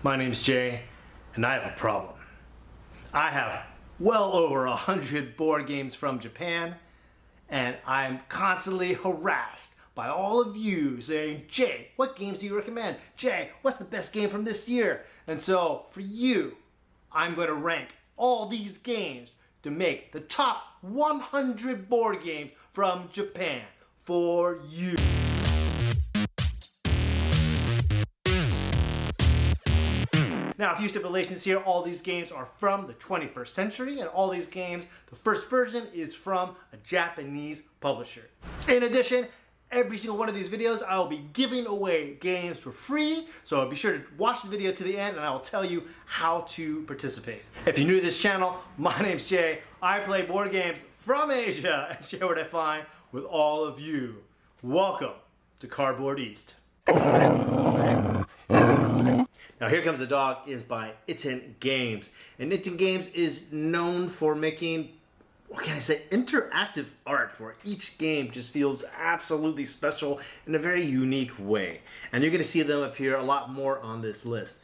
My name's Jay, and I have a problem. I have well over 100 board games from Japan, and I'm constantly harassed by all of you saying, Jay, what games do you recommend? Jay, what's the best game from this year? And so, for you, I'm going to rank all these games to make the top 100 board games from Japan for you. Now, a few stipulations here. All these games are from the 21st century, and all these games, the first version is from a Japanese publisher. In addition, every single one of these videos, I will be giving away games for free, so be sure to watch the video to the end, and I will tell you how to participate. If you're new to this channel, my name's Jay. I play board games from Asia and share what I find with all of you. Welcome to Cardboard East. Now, Here Comes the Dog is by Itten Games. And Itten Games is known for making, what can I say, interactive art where each game just feels absolutely special in a very unique way. And you're going to see them appear a lot more on this list.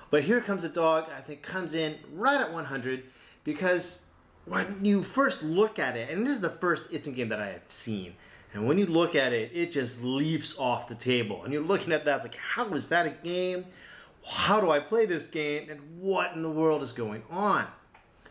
But Here Comes the Dog, I think, comes in right at 100 because when you first look at it, and this is the first Itten game that I have seen, and when you look at it, it just leaps off the table. And you're looking at that, it's like, how is that a game? How do I play this game, and what in the world is going on?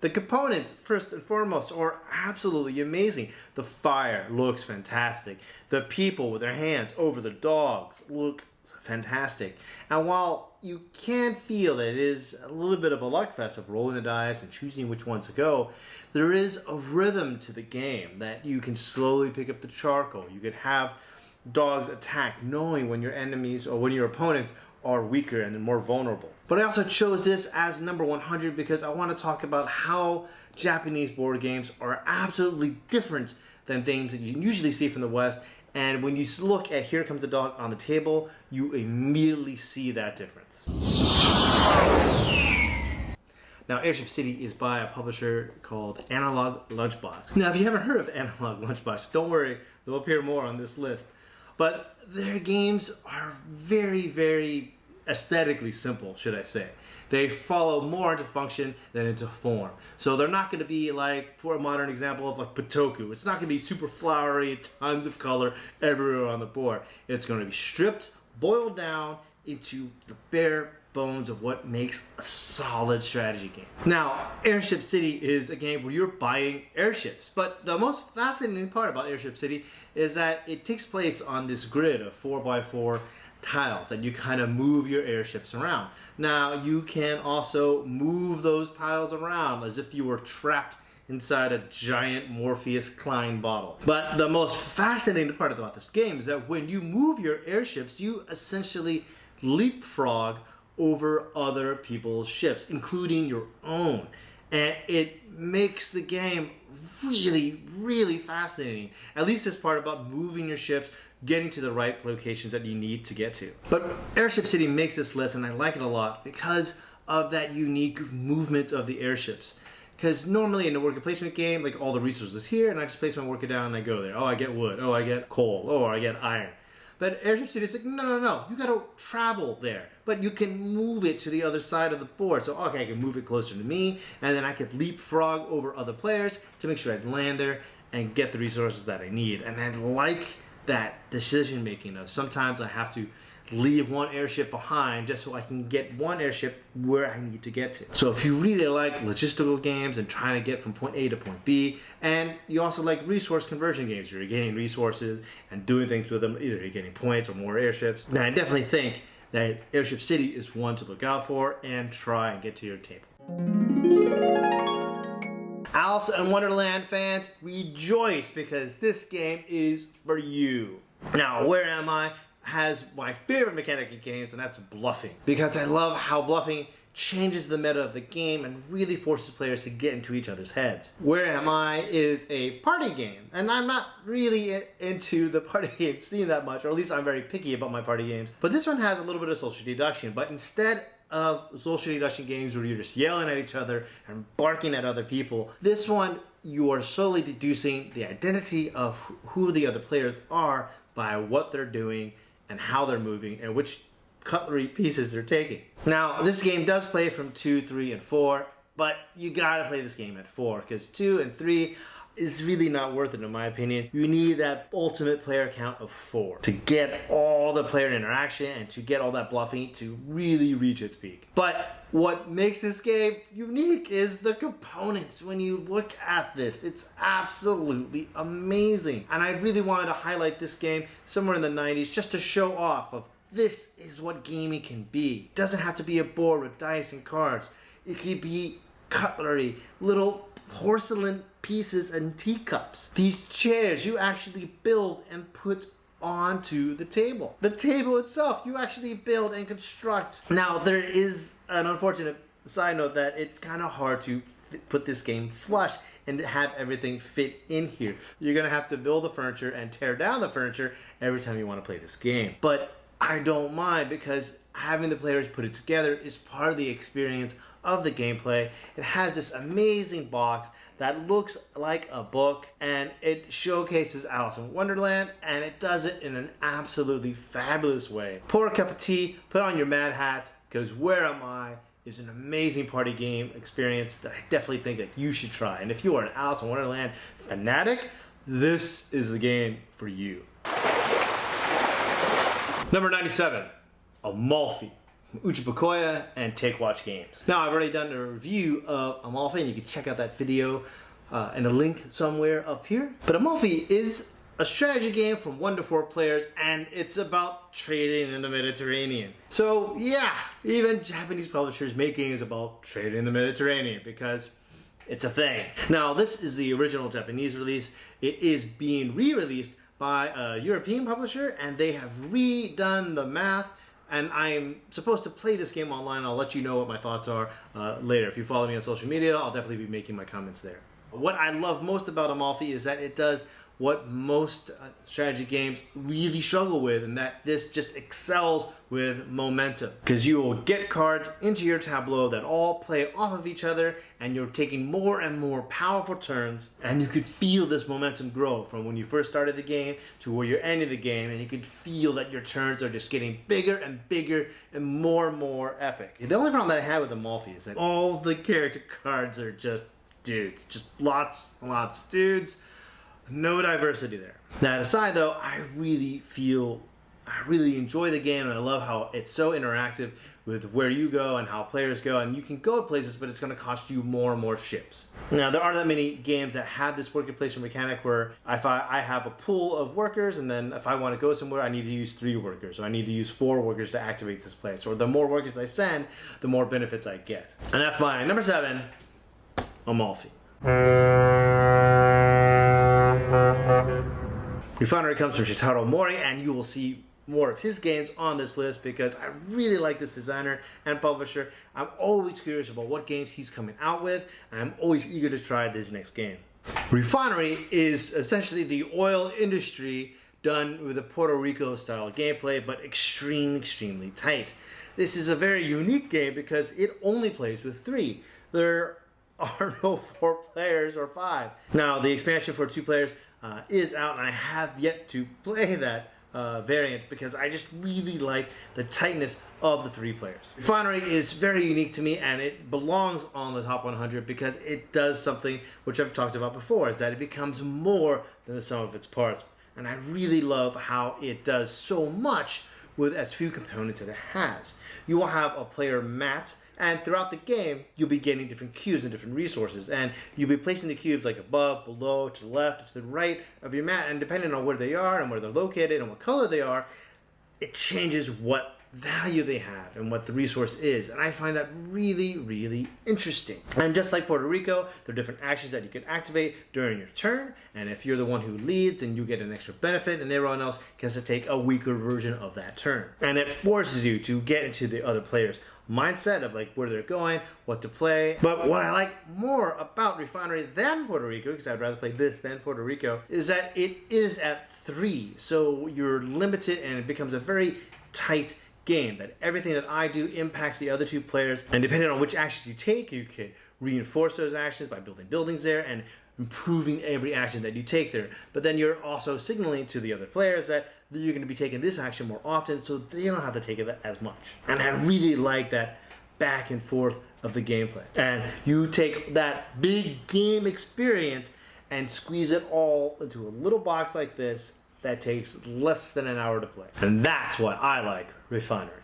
The components, first and foremost, are absolutely amazing. The fire looks fantastic. The people with their hands over the dogs look fantastic. And while you can feel that it is a little bit of a luck fest of rolling the dice and choosing which ones to go, there is a rhythm to the game that you can slowly pick up the charcoal. You can have dogs attack knowing when your enemies or when your opponents are weaker and more vulnerable. But I also chose this as number 100 because I want to talk about how Japanese board games are absolutely different than things that you usually see from the West. And when you look at Here Comes the Dog on the table, you immediately see that difference. Now, Airship City is by a publisher called Analog Lunchbox. Now, if you haven't heard of Analog Lunchbox, don't worry, they'll appear more on this list. But their games are very, very aesthetically simple, should I say. They follow more into function than into form. So they're not going to be like, for a modern example of like Patoku, it's not going to be super flowery, tons of color everywhere on the board. It's going to be stripped, boiled down into the bare bones of what makes a solid strategy game. Now, Airship City is a game where you're buying airships, but the most fascinating part about Airship City is that it takes place on this grid of 4x4 tiles, and you kind of move your airships around. Now, you can also move those tiles around as if you were trapped inside a giant Morpheus Klein bottle. But the most fascinating part about this game is that when you move your airships, you essentially leapfrog over other people's ships, including your own. And it makes the game really, really fascinating. At least this part about moving your ships, getting to the right locations that you need to get to. But Airship City makes this list, and I like it a lot because of that unique movement of the airships. Because normally in a worker placement game, like all the resources here, and I just place my worker down and I go there. Oh, I get wood. Oh, I get coal. Oh, I get iron. But Airship City is like, no, you gotta travel there. But you can move it to the other side of the board. So, okay, I can move it closer to me, and then I could leapfrog over other players to make sure I land there and get the resources that I need. And I like that decision making of sometimes I have to leave one airship behind just so I can get one airship where I need to get to. So if you really like logistical games and trying to get from point A to point B, and you also like resource conversion games where you're getting resources and doing things with them, either you're getting points or more airships, then I definitely think that Airship City is one to look out for and try and get to your table. Alice in Wonderland fans, rejoice because this game is for you. Now, Where Am I has my favorite mechanic in games, and that's bluffing. Because I love how bluffing changes the meta of the game and really forces players to get into each other's heads. Where Am I is a party game, and I'm not really into the party game scene that much, or at least I'm very picky about my party games. But this one has a little bit of social deduction, but instead of social deduction games where you're just yelling at each other and barking at other people, this one you are solely deducing the identity of who the other players are by what they're doing and how they're moving and which cutlery pieces they're taking. Now, this game does play from 2, 3, and 4, but you gotta play this game at 4, because 2 and 3 is really not worth it in my opinion. You need that ultimate player count of 4 to get all the player interaction and to get all that bluffing to really reach its peak. But what makes this game unique is the components. When you look at this, it's absolutely amazing. And I really wanted to highlight this game somewhere in the 90s just to show off of this is what gaming can be. It doesn't have to be a board with dice and cards. It could be cutlery, little porcelain pieces and teacups. These chairs you actually build and put onto the table. The table itself you actually build and construct. Now there is an unfortunate side note that it's kind of hard to put this game flush and have everything fit in here. You're gonna have to build the furniture and tear down the furniture every time you want to play this game. But I don't mind, because having the players put it together is part of the experience of the gameplay. It has this amazing box that looks like a book, and it showcases Alice in Wonderland, and it does it in an absolutely fabulous way. Pour a cup of tea, put on your mad hats, because Where Am I is an amazing party game experience that I definitely think that you should try. And if you are an Alice in Wonderland fanatic, this is the game for you. Number 97, Amalfi. Uchibakoya and Take Watch Games. Now, I've already done a review of Amalfi, and you can check out that video and a link somewhere up here. But Amalfi is a strategy game from 1 to 4 players, and it's about trading in the Mediterranean. So yeah, even Japanese publishers make games about trading in the Mediterranean because it's a thing. Now, this is the original Japanese release. It is being re-released by a European publisher, and they have redone the math. And I'm supposed to play this game online. I'll let you know what my thoughts are later. If you follow me on social media, I'll definitely be making my comments there. What I love most about Amalfi is that it does what most strategy games really struggle with, and that this just excels with momentum. Because you will get cards into your tableau that all play off of each other, and you're taking more and more powerful turns, and you could feel this momentum grow from when you first started the game to where you're ending the game, and you could feel that your turns are just getting bigger and bigger and more epic. The only problem that I had with Amalfi is that all the character cards are just dudes. Just lots and lots of dudes. No diversity there. That aside though, I really enjoy the game, and I love how it's so interactive with where you go and how players go, and you can go places, but it's going to cost you more and more ships. Now, there aren't that many games that have this worker placement mechanic where if I have a pool of workers, and then if I want to go somewhere, I need to use 3 workers, or I need to use 4 workers to activate this place, or the more workers I send, the more benefits I get. And that's my number 7, Amalfi. Refinery comes from Shitaro Mori, and you will see more of his games on this list because I really like this designer and publisher. I'm always curious about what games he's coming out with, and I'm always eager to try this next game. Refinery is essentially the oil industry done with a Puerto Rico style gameplay, but extremely tight. This is a very unique game because it only plays with 3. There are no 4 players or 5. Now, the expansion for 2 players is out, and I have yet to play that variant because I just really like the tightness of the 3 players. Refinery is very unique to me, and it belongs on the top 100 because it does something which I've talked about before, is that it becomes more than the sum of its parts. And I really love how it does so much with as few components that it has. You will have a player mat, and throughout the game, you'll be getting different cubes and different resources. And you'll be placing the cubes like above, below, to the left, to the right of your mat. And depending on where they are and where they're located and what color they are, it changes what value they have and what the resource is. And I find that really interesting. And just like Puerto Rico, there are different actions that you can activate during your turn. And if you're the one who leads, then you get an extra benefit, and everyone else gets to take a weaker version of that turn. And it forces you to get into the other players' mindset of like where they're going, what to play. But what I like more about Refinery than Puerto Rico, because I'd rather play this than Puerto Rico, is that it is at 3. So you're limited, and it becomes a very tight game, that everything that I do impacts the other 2 players, and depending on which actions you take, you can reinforce those actions by building buildings there and improving every action that you take there. But then you're also signaling to the other players that you're going to be taking this action more often, so they don't have to take it as much. And I really like that back and forth of the gameplay. And you take that big game experience and squeeze it all into a little box like this that takes less than an hour to play. And that's why I like Refinery.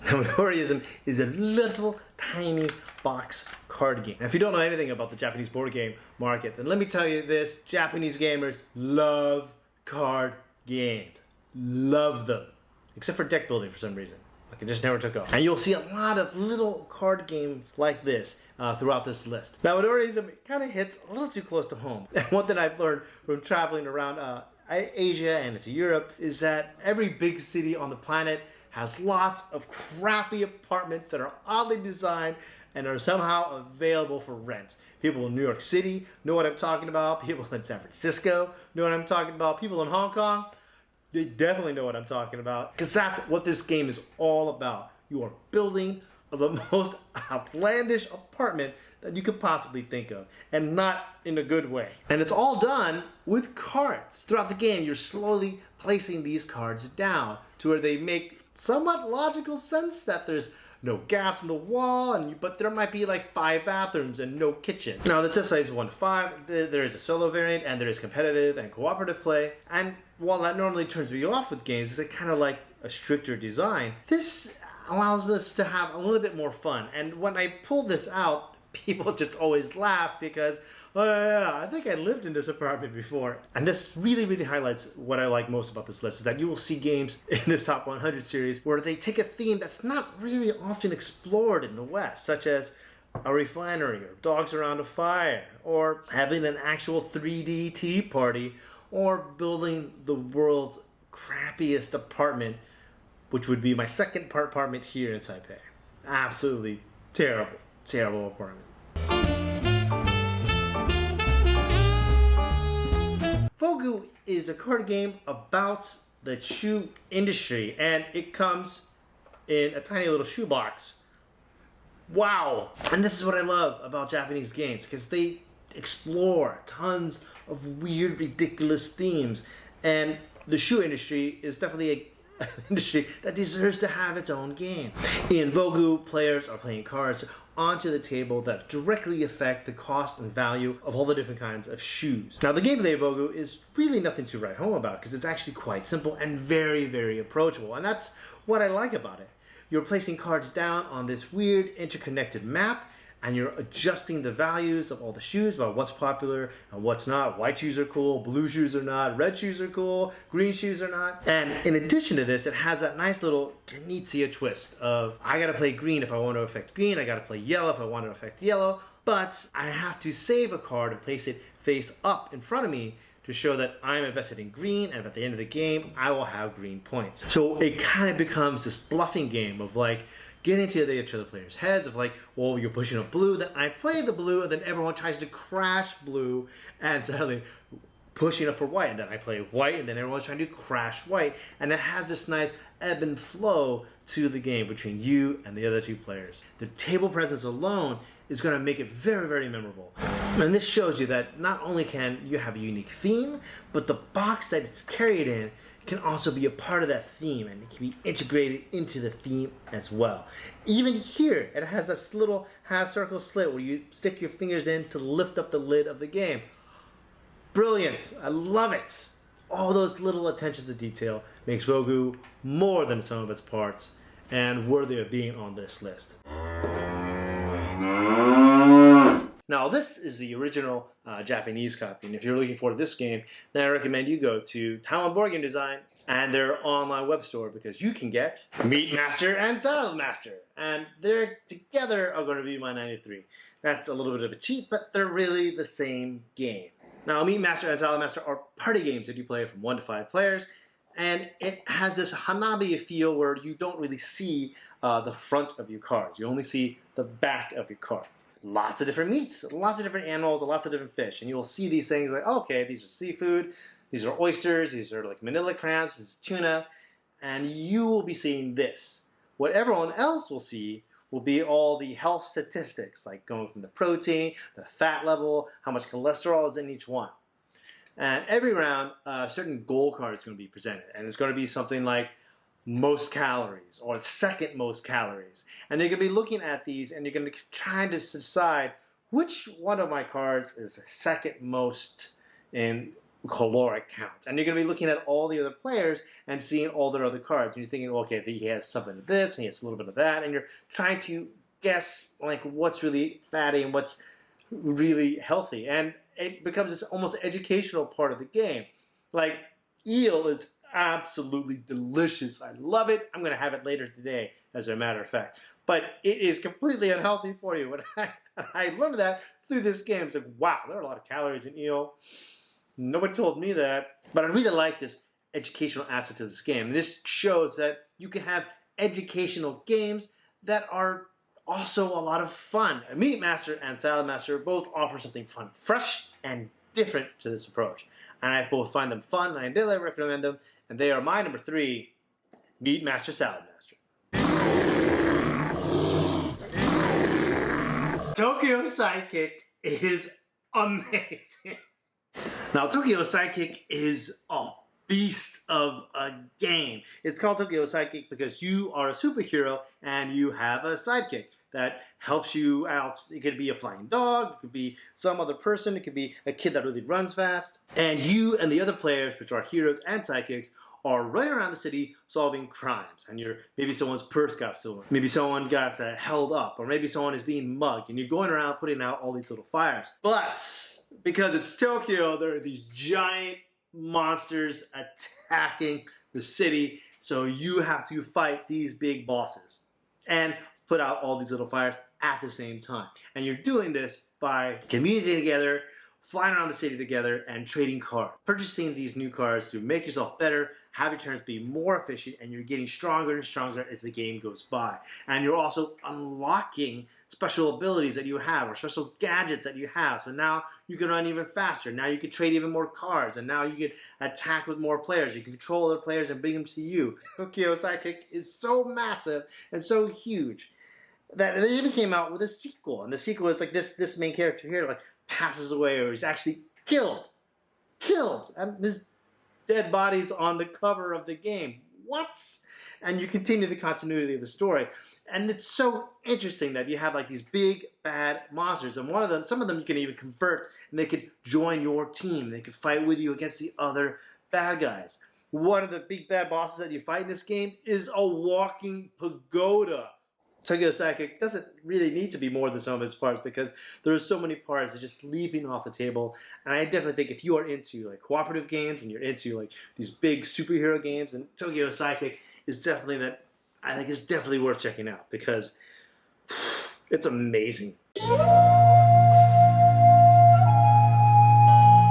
Minorism is a little tiny box card game. Now, if you don't know anything about the Japanese board game market, then let me tell you this: Japanese gamers love card games. Love them. Except for deck building for some reason. Like, it just never took off. And you'll see a lot of little card games like this throughout this list. Now, Minorism kind of hits a little too close to home. And one thing I've learned from traveling around Asia and into Europe is that every big city on the planet has lots of crappy apartments that are oddly designed and are somehow available for rent. People in New York City know what I'm talking about. People in San Francisco know what I'm talking about. People in Hong Kong, they definitely know what I'm talking about. Because that's what this game is all about. You are building the most outlandish apartment that you could possibly think of. And not in a good way. And it's all done with cards. Throughout the game, you're slowly placing these cards down to where they make somewhat logical sense that there's no gaps in the wall, but there might be like 5 bathrooms and no kitchen. Now, the test play is 1 to 5. There is a solo variant, and there is competitive and cooperative play. And while that normally turns me off with games, because they kind of like a stricter design, this allows us to have a little bit more fun. And when I pull this out, people just always laugh because, oh yeah, I think I lived in this apartment before. And this really, really highlights what I like most about this list, is that you will see games in this top 100 series where they take a theme that's not really often explored in the West, such as a refinery, or dogs around a fire, or having an actual 3D tea party, or building the world's crappiest apartment, which would be my second apartment here in Taipei. Absolutely terrible, terrible apartment. Vogu is a card game about the shoe industry, and it comes in a tiny little shoebox. Wow! And this is what I love about Japanese games, because they explore tons of weird, ridiculous themes, and the shoe industry is definitely an industry that deserves to have its own game. In Vogu, players are playing cards onto the table that directly affect the cost and value of all the different kinds of shoes. Now, the gameplay of Vogu is really nothing to write home about, because it's actually quite simple and very, very approachable, and that's what I like about it. You're placing cards down on this weird interconnected map, and you're adjusting the values of all the shoes about what's popular and what's not. White shoes are cool, blue shoes are not, red shoes are cool, green shoes are not. And in addition to this, it has that nice little Knizia twist of, I gotta play green if I want to affect green, I gotta play yellow if I want to affect yellow, but I have to save a card and place it face up in front of me to show that I'm invested in green, and at the end of the game, I will have green points. So it kind of becomes this bluffing game of like, get into each other players' heads of like, well, you're pushing up blue, then I play the blue, and then everyone tries to crash blue, and suddenly pushing up for white, and then I play white, and then everyone's trying to crash white, and it has this nice ebb and flow to the game between you and the other two players. The table presence alone is going to make it very, very memorable. And this shows you that not only can you have a unique theme, but the box that it's carried in can also be a part of that theme, and it can be integrated into the theme as well. Even here, it has this little half circle slit where you stick your fingers in to lift up the lid of the game. Brilliant. I love it. All those little attentions to detail makes Vogu more than some of its parts and worthy of being on this list. Now, this is the original Japanese copy, and if you're looking for this game, then I recommend you go to Taiwan Board Game Design and their online web store, because you can get Meat Master and Salad Master, and they're together are going to be my 93. That's a little bit of a cheat, but they're really the same game. Now, Meat Master and Salad Master are party games that you play from 1 to 5 players, and it has this Hanabi feel where you don't really see the front of your cards. You only see the back of your cards. Lots of different meats, lots of different animals, lots of different fish. And you will see these things like, oh, okay, these are seafood, these are oysters, these are like manila crabs, this is tuna. And you will be seeing this. What everyone else will see will be all the health statistics, like going from the protein, the fat level, how much cholesterol is in each one. And every round, a certain goal card is going to be presented. And it's going to be something like most calories or second most calories. And you're going to be looking at these and you're going to be trying to decide which one of my cards is the second most in caloric count. And you're going to be looking at all the other players and seeing all their other cards. And you're thinking, well, okay, he has something of this and he has a little bit of that. And you're trying to guess like what's really fatty and what's really healthy. And it becomes this almost educational part of the game. Like, eel is absolutely delicious. I love it. I'm going to have it later today, as a matter of fact. But it is completely unhealthy for you. And I learned that through this game. It's like, wow, there are a lot of calories in eel. Nobody told me that. But I really like this educational aspect of this game. And this shows that you can have educational games that are also a lot of fun. Meat Master and Salad Master both offer something fun, fresh, and different to this approach. And I both find them fun, and I daily recommend them. And they are my number 3, Meat Master, Salad Master. Tokyo Sidekick is amazing. Now, Tokyo Sidekick is a beast of a game. It's called Tokyo Sidekick because you are a superhero and you have a sidekick that helps you out. It could be a flying dog, it could be some other person, it could be a kid that really runs fast. And you and the other players, which are heroes and sidekicks, are running around the city solving crimes. And maybe someone's purse got stolen, maybe someone got held up, or maybe someone is being mugged, and you're going around putting out all these little fires. But because it's Tokyo, there are these giant monsters attacking the city, so you have to fight these big bosses and put out all these little fires at the same time. And you're doing this by communicating together, flying around the city together, and trading cards. Purchasing these new cards to make yourself better, have your turns be more efficient, and you're getting stronger and stronger as the game goes by. And you're also unlocking special abilities that you have, or special gadgets that you have. So now you can run even faster. Now you can trade even more cards, and now you can attack with more players. You can control other players and bring them to you. Tokyo Sidekick is so massive and so huge that they even came out with a sequel. And the sequel is like this main character here like passes away, or he's actually killed, and his dead body's on the cover of the game. What? And you continue the continuity of the story. And it's so interesting that you have like these big bad monsters, and some of them you can even convert, and they could join your team. They could fight with you against the other bad guys. One of the big bad bosses that you fight in this game is a walking pagoda. Tokyo Sidekick doesn't really need to be more than some of its parts because there are so many parts that are just leaping off the table. And I definitely think if you are into like cooperative games and you're into like these big superhero games, then Tokyo Sidekick is definitely I think it's definitely worth checking out because it's amazing.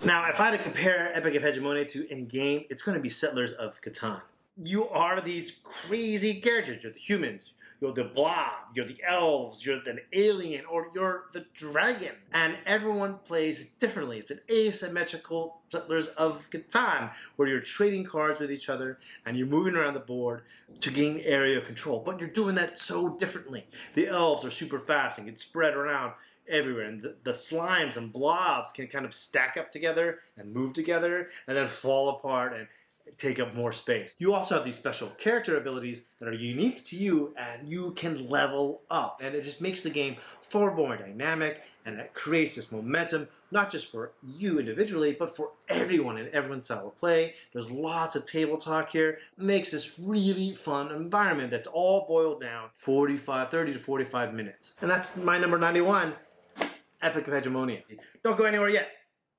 Now, if I had to compare Epic of Hegemonia to any game, it's going to be Settlers of Catan. You are these crazy characters. You're the humans. You're the blob, you're the elves, you're the alien, or you're the dragon. And everyone plays differently. It's an asymmetrical Settlers of Catan, where you're trading cards with each other and you're moving around the board to gain area control. But you're doing that so differently. The elves are super fast and can spread around everywhere. And the slimes and blobs can kind of stack up together and move together and then fall apart and take up more space. You also have these special character abilities that are unique to you, and you can level up. And it just makes the game far more dynamic, and it creates this momentum, not just for you individually, but for everyone and everyone's style of play. There's lots of table talk here. It makes this really fun environment that's all boiled down 30 to 45 minutes. And that's my number 91, Epic of Hegemonia. Don't go anywhere yet,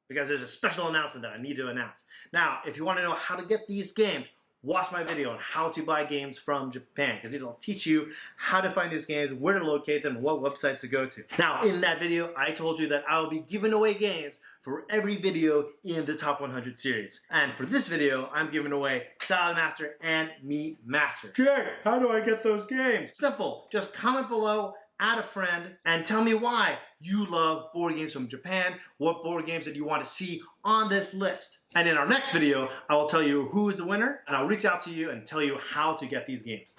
because there's a special announcement that I need to announce. Now, if you want to know how to get these games, watch my video on how to buy games from Japan, because it'll teach you how to find these games, where to locate them, and what websites to go to. Now, in that video, I told you that I will be giving away games for every video in the Top 100 series. And for this video, I'm giving away Salad Master and Meat Master. Jay, how do I get those games? Simple. Just comment below add a friend, and tell me why you love board games from Japan, what board games that you want to see on this list. And in our next video, I will tell you who is the winner, and I'll reach out to you and tell you how to get these games.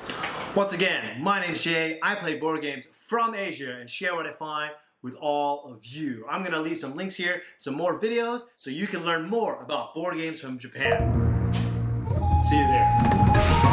Once again, my name's Jay. I play board games from Asia and share what I find with all of you. I'm gonna leave some links here, some more videos, so you can learn more about board games from Japan. See you there.